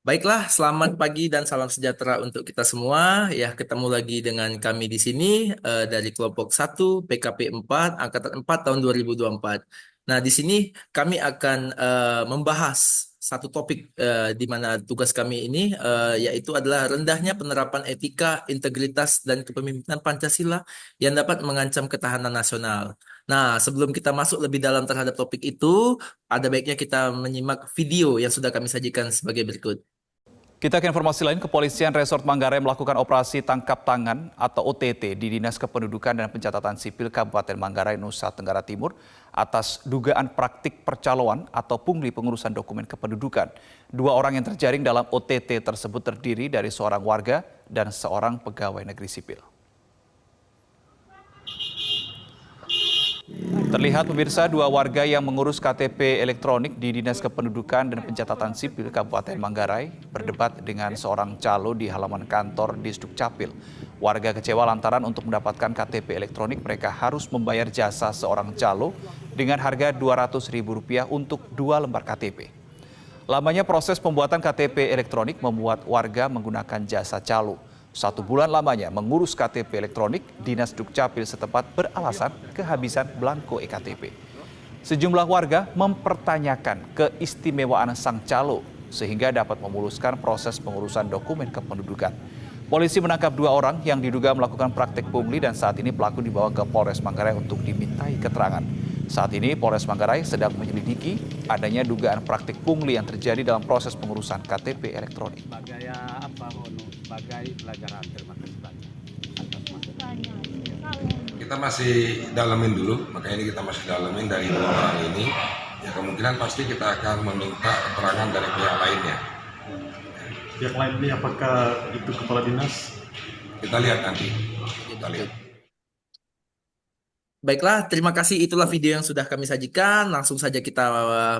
Baiklah, selamat pagi dan salam sejahtera untuk kita semua. Ya, ketemu lagi dengan kami di sini dari kelompok 1 PKP 4 angkatan 4 tahun 2024. Nah, di sini kami akan membahas satu topik di mana tugas kami ini yaitu adalah rendahnya penerapan etika, integritas dan kepemimpinan Pancasila yang dapat mengancam ketahanan nasional. Nah, sebelum kita masuk lebih dalam terhadap topik itu, ada baiknya kita menyimak video yang sudah kami sajikan sebagai berikut. Kita ke informasi lain, Kepolisian Resort Manggarai melakukan operasi tangkap tangan atau OTT di Dinas Kependudukan dan Pencatatan Sipil Kabupaten Manggarai, Nusa Tenggara Timur atas dugaan praktik percaloan atau pungli pengurusan dokumen kependudukan. Dua orang yang terjaring dalam OTT tersebut terdiri dari seorang warga dan seorang pegawai negeri sipil. Terlihat pemirsa dua warga yang mengurus KTP elektronik di Dinas Kependudukan dan Pencatatan Sipil Kabupaten Manggarai berdebat dengan seorang calo di halaman kantor di Sdukcapil. Warga kecewa lantaran untuk mendapatkan KTP elektronik mereka harus membayar jasa seorang calo dengan harga Rp200.000 untuk 2 lembar KTP. Lamanya proses pembuatan KTP elektronik membuat warga menggunakan jasa calo. 1 bulan lamanya mengurus KTP elektronik, Dinas Dukcapil setempat beralasan kehabisan belangko ektp. Sejumlah warga mempertanyakan keistimewaan sang calo sehingga dapat memuluskan proses pengurusan dokumen kependudukan. Polisi menangkap 2 orang yang diduga melakukan praktek pungli dan saat ini pelaku dibawa ke Polres Manggarai untuk dimintai keterangan. Saat ini Polres Manggarai sedang menyelidiki adanya dugaan praktik pungli yang terjadi dalam proses pengurusan KTP elektronik. Sebagai apa, Hono? Sebagai pelajaran. Terima kasih banyak atas masukannya. Kita masih dalamin dulu, makanya ini kita masih dalamin dari 2 orang ini. Ya kemungkinan pasti kita akan meminta keterangan dari pihak lainnya. Pihak lain ini apakah itu kepala dinas? Kita lihat nanti. Kita lihat. Baiklah, terima kasih. Itulah video yang sudah kami sajikan. Langsung saja kita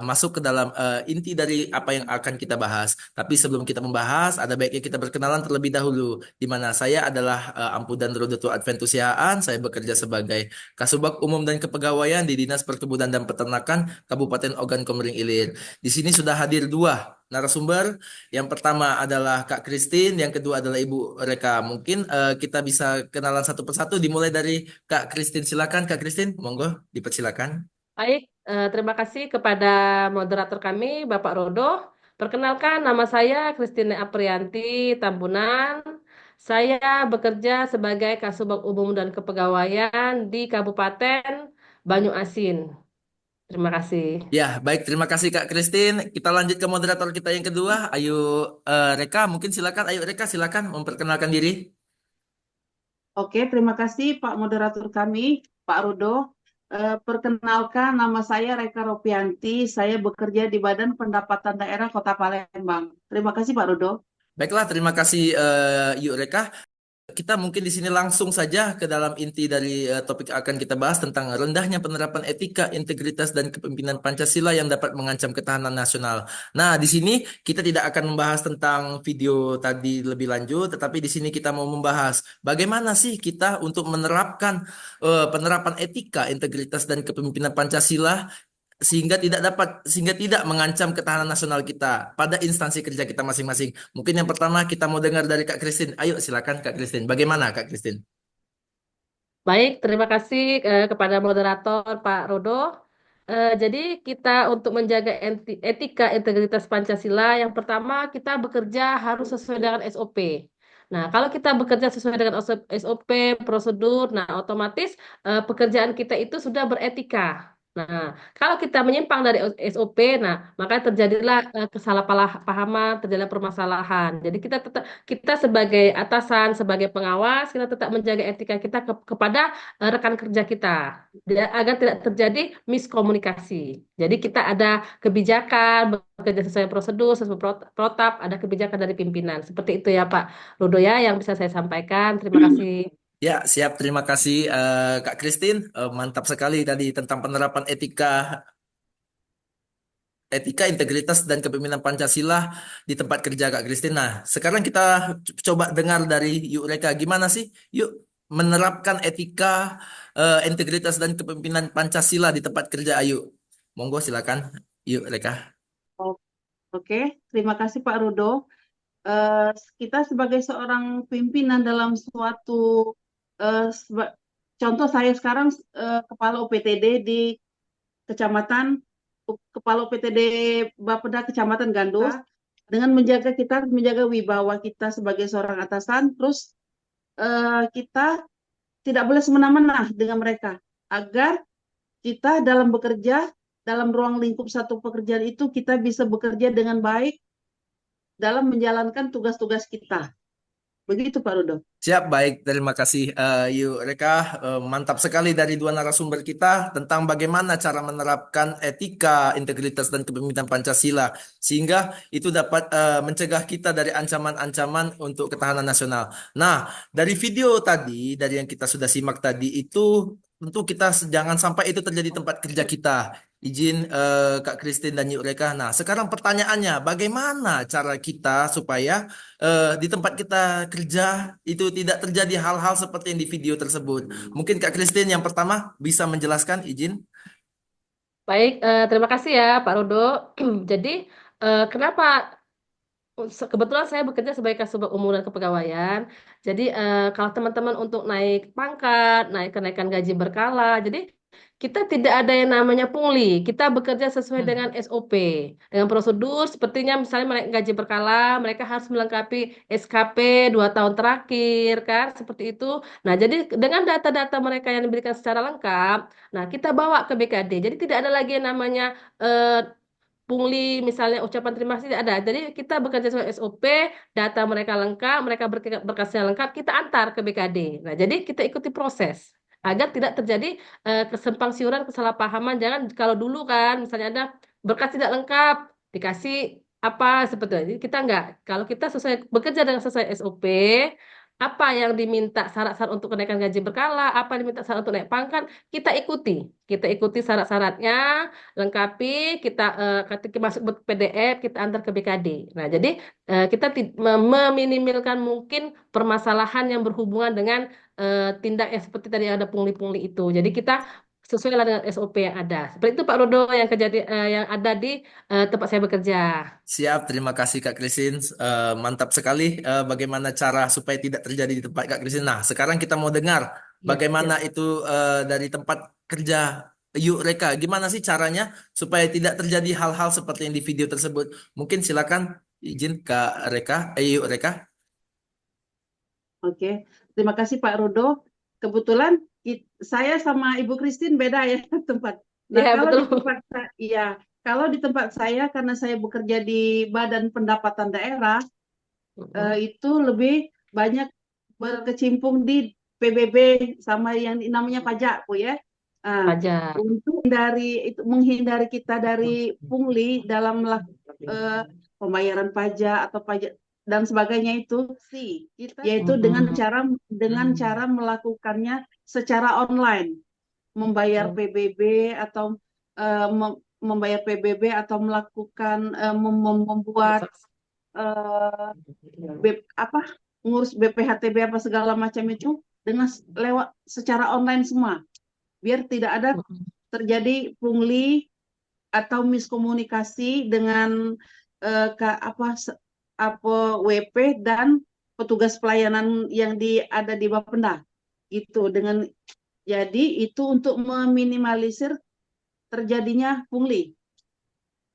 masuk ke dalam inti dari apa yang akan kita bahas. Tapi sebelum kita membahas, ada baiknya kita berkenalan terlebih dahulu. Di mana saya adalah Ampudan Rodoto Adventus Sihaan. Saya bekerja sebagai Kasubag Umum dan Kepegawaian di Dinas Perkebunan dan Peternakan Kabupaten Ogan Komering Ilir. Di sini sudah hadir 2 narasumber. Yang pertama adalah Kak Christine, yang kedua adalah Ibu Reka. Mungkin kita bisa kenalan satu persatu, dimulai dari Kak Christine. Silakan Kak Christine, monggo dipersilakan. Baik, terima kasih kepada moderator kami, Bapak Rodo. Perkenalkan, nama saya Christine Aprianti Tambunan. Saya bekerja sebagai Kasubag Umum dan Kepegawaian di Kabupaten Banyuasin. Terima kasih. Ya, baik, terima kasih Kak Christine. Kita lanjut ke moderator kita yang kedua. Ayo Reka, mungkin silakan. Ayo Reka, silakan memperkenalkan diri. Oke, terima kasih Pak Moderator kami, Pak Rudo. Perkenalkan, nama saya Reka Ropianti. Saya bekerja di Badan Pendapatan Daerah Kota Palembang. Terima kasih Pak Rudo. Baiklah, terima kasih Yuk Reka. Kita mungkin di sini langsung saja ke dalam inti dari topik yang akan kita bahas tentang rendahnya penerapan etika, integritas, dan kepemimpinan Pancasila yang dapat mengancam ketahanan nasional. Nah, di sini kita tidak akan membahas tentang video tadi lebih lanjut, tetapi di sini kita mau membahas bagaimana sih kita untuk menerapkan penerapan etika, integritas, dan kepemimpinan Pancasila sehingga tidak mengancam ketahanan nasional kita pada instansi kerja kita masing-masing. Mungkin yang pertama kita mau dengar dari Kak Christine. Ayo silakan Kak Christine. Bagaimana Kak Christine? Baik, terima kasih kepada moderator Pak Rodo. Jadi kita untuk menjaga etika integritas Pancasila, yang pertama kita bekerja harus sesuai dengan SOP. Nah, kalau kita bekerja sesuai dengan SOP, prosedur, nah otomatis pekerjaan kita itu sudah beretika. Nah, kalau kita menyimpang dari SOP, nah maka terjadilah kesalahpahaman, terjadilah permasalahan. Jadi kita sebagai atasan, sebagai pengawas, kita tetap menjaga etika kita kepada rekan kerja kita agar tidak terjadi miskomunikasi. Jadi kita ada kebijakan bekerja sesuai prosedur, sesuai protap, ada kebijakan dari pimpinan. Seperti itu ya Pak Rudo ya yang bisa saya sampaikan. Terima kasih. Ya, siap. Terima kasih Kak Christine. Mantap sekali tadi tentang penerapan etika, integritas, dan kepemimpinan Pancasila di tempat kerja Kak Christine. Nah, sekarang kita coba dengar dari Yuk Reka. Gimana sih Yuk menerapkan etika, integritas, dan kepemimpinan Pancasila di tempat kerja? Ayo, monggo silakan Yuk Reka. Oke, terima kasih Pak Rudo. Kita sebagai seorang pimpinan dalam suatu contoh saya sekarang kepala OPTD di kecamatan kepala OPTD Bapeda Kecamatan Gandus, dengan menjaga kita harus menjaga wibawa kita sebagai seorang atasan, terus kita tidak boleh semena-mena dengan mereka agar kita dalam bekerja dalam ruang lingkup satu pekerjaan itu kita bisa bekerja dengan baik dalam menjalankan tugas-tugas kita. Begitu Pak Rudo. Siap, baik. Terima kasih, Yuk Reka. Mantap sekali dari dua narasumber kita tentang bagaimana cara menerapkan etika, integritas, dan kepemimpinan Pancasila, sehingga itu dapat mencegah kita dari ancaman-ancaman untuk ketahanan nasional. Nah, dari video tadi, dari yang kita sudah simak tadi itu, tentu kita jangan sampai itu terjadi tempat kerja kita. Izin Kak Christine dan Yuk Reka. Nah, sekarang pertanyaannya, bagaimana cara kita supaya di tempat kita kerja itu tidak terjadi hal-hal seperti yang di video tersebut. Mungkin Kak Christine yang pertama bisa menjelaskan, izin. Baik, terima kasih ya Pak Rudo. Jadi, kenapa kebetulan saya bekerja sebagai Kasubag Umum dan Kepegawaian. Jadi kalau teman-teman untuk naik pangkat, kenaikan gaji berkala, jadi kita tidak ada yang namanya pungli. Kita bekerja sesuai dengan SOP, dengan prosedur. Sepertinya misalnya mereka gaji berkala, mereka harus melengkapi SKP 2 tahun terakhir, kan? Seperti itu. Nah, jadi dengan data-data mereka yang diberikan secara lengkap, nah kita bawa ke BKD. Jadi tidak ada lagi yang namanya pungli, misalnya ucapan terima kasih tidak ada. Jadi kita bekerja sesuai SOP, data mereka lengkap, mereka berkasnya lengkap, kita antar ke BKD. Nah, jadi kita ikuti proses agar tidak terjadi kesempang siuran, kesalahpahaman. Jangan kalau dulu kan, misalnya ada berkas tidak lengkap, dikasih apa seperti itu. Jadi kita enggak. Kalau kita sesuai bekerja dengan sesuai SOP, apa yang diminta syarat-syarat untuk kenaikan gaji berkala, apa yang diminta syarat untuk naik pangkat, kita ikuti. Kita ikuti syarat-syaratnya, lengkapi, kita ketika masuk PDF, kita antar ke BKD. Nah, jadi kita meminimalkan mungkin permasalahan yang berhubungan dengan tindak yang seperti tadi yang ada pungli-pungli itu. Jadi kita sesuai dengan SOP yang ada. Seperti itu Pak Rodo yang ada di tempat saya bekerja. Siap, terima kasih Kak Christine. Mantap sekali bagaimana cara supaya tidak terjadi di tempat Kak Christine. Nah, sekarang kita mau dengar Ya, bagaimana ya. itu dari tempat kerja Yuk Reka. Gimana sih caranya supaya tidak terjadi hal-hal seperti yang di video tersebut? Mungkin silakan izin Kak Reka, Yuk Reka. Oke, terima kasih Pak Rudo. Kebetulan saya sama Ibu Christine beda ya tempat. Nah, Ya, kalau di betul. tempat iya, kalau di tempat saya karena saya bekerja di Badan Pendapatan Daerah, itu lebih banyak berkecimpung di PBB sama yang namanya pajak, Bu ya. Ah, Pajak. untuk menghindari kita dari pungli dalam pembayaran pajak atau pajak dan sebagainya itu sih, yaitu Mm-mm. dengan cara melakukannya secara online, membayar PBB atau membayar PBB atau melakukan membuat eh, apa ngurus BPHTB apa segala macam itu dengan lewat secara online semua, biar tidak ada terjadi pungli atau miskomunikasi dengan apa WP dan petugas pelayanan yang ada di Bapenda gitu. Dengan jadi itu untuk meminimalisir terjadinya pungli.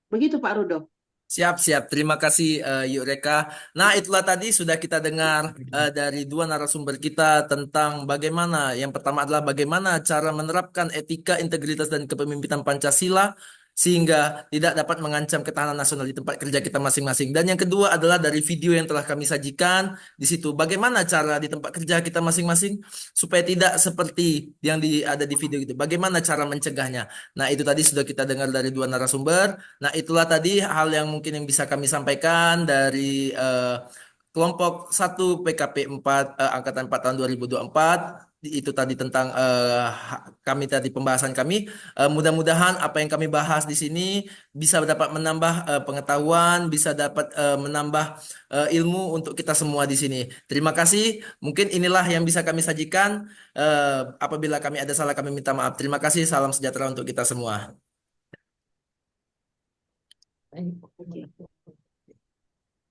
Begitu Pak Rudo. Siap, siap. Terima kasih, Yuk Reka. Nah, itulah tadi sudah kita dengar dari dua narasumber kita tentang bagaimana, yang pertama adalah bagaimana cara menerapkan etika, integritas, dan kepemimpinan Pancasila sehingga tidak dapat mengancam ketahanan nasional di tempat kerja kita masing-masing. Dan yang kedua adalah dari video yang telah kami sajikan di situ, bagaimana cara di tempat kerja kita masing-masing supaya tidak seperti yang ada di video itu. Bagaimana cara mencegahnya. Nah, itu tadi sudah kita dengar dari dua narasumber. Nah, itulah tadi hal yang mungkin yang bisa kami sampaikan dari kelompok 1 PKP 4 Angkatan 4 tahun 2024. Itu tadi tentang kami tadi pembahasan kami. Mudah-mudahan apa yang kami bahas di sini bisa dapat menambah pengetahuan, bisa dapat menambah ilmu untuk kita semua di sini. Terima kasih. Mungkin inilah yang bisa kami sajikan. Apabila kami ada salah, kami minta maaf. Terima kasih. Salam sejahtera untuk kita semua. Baik. Oke.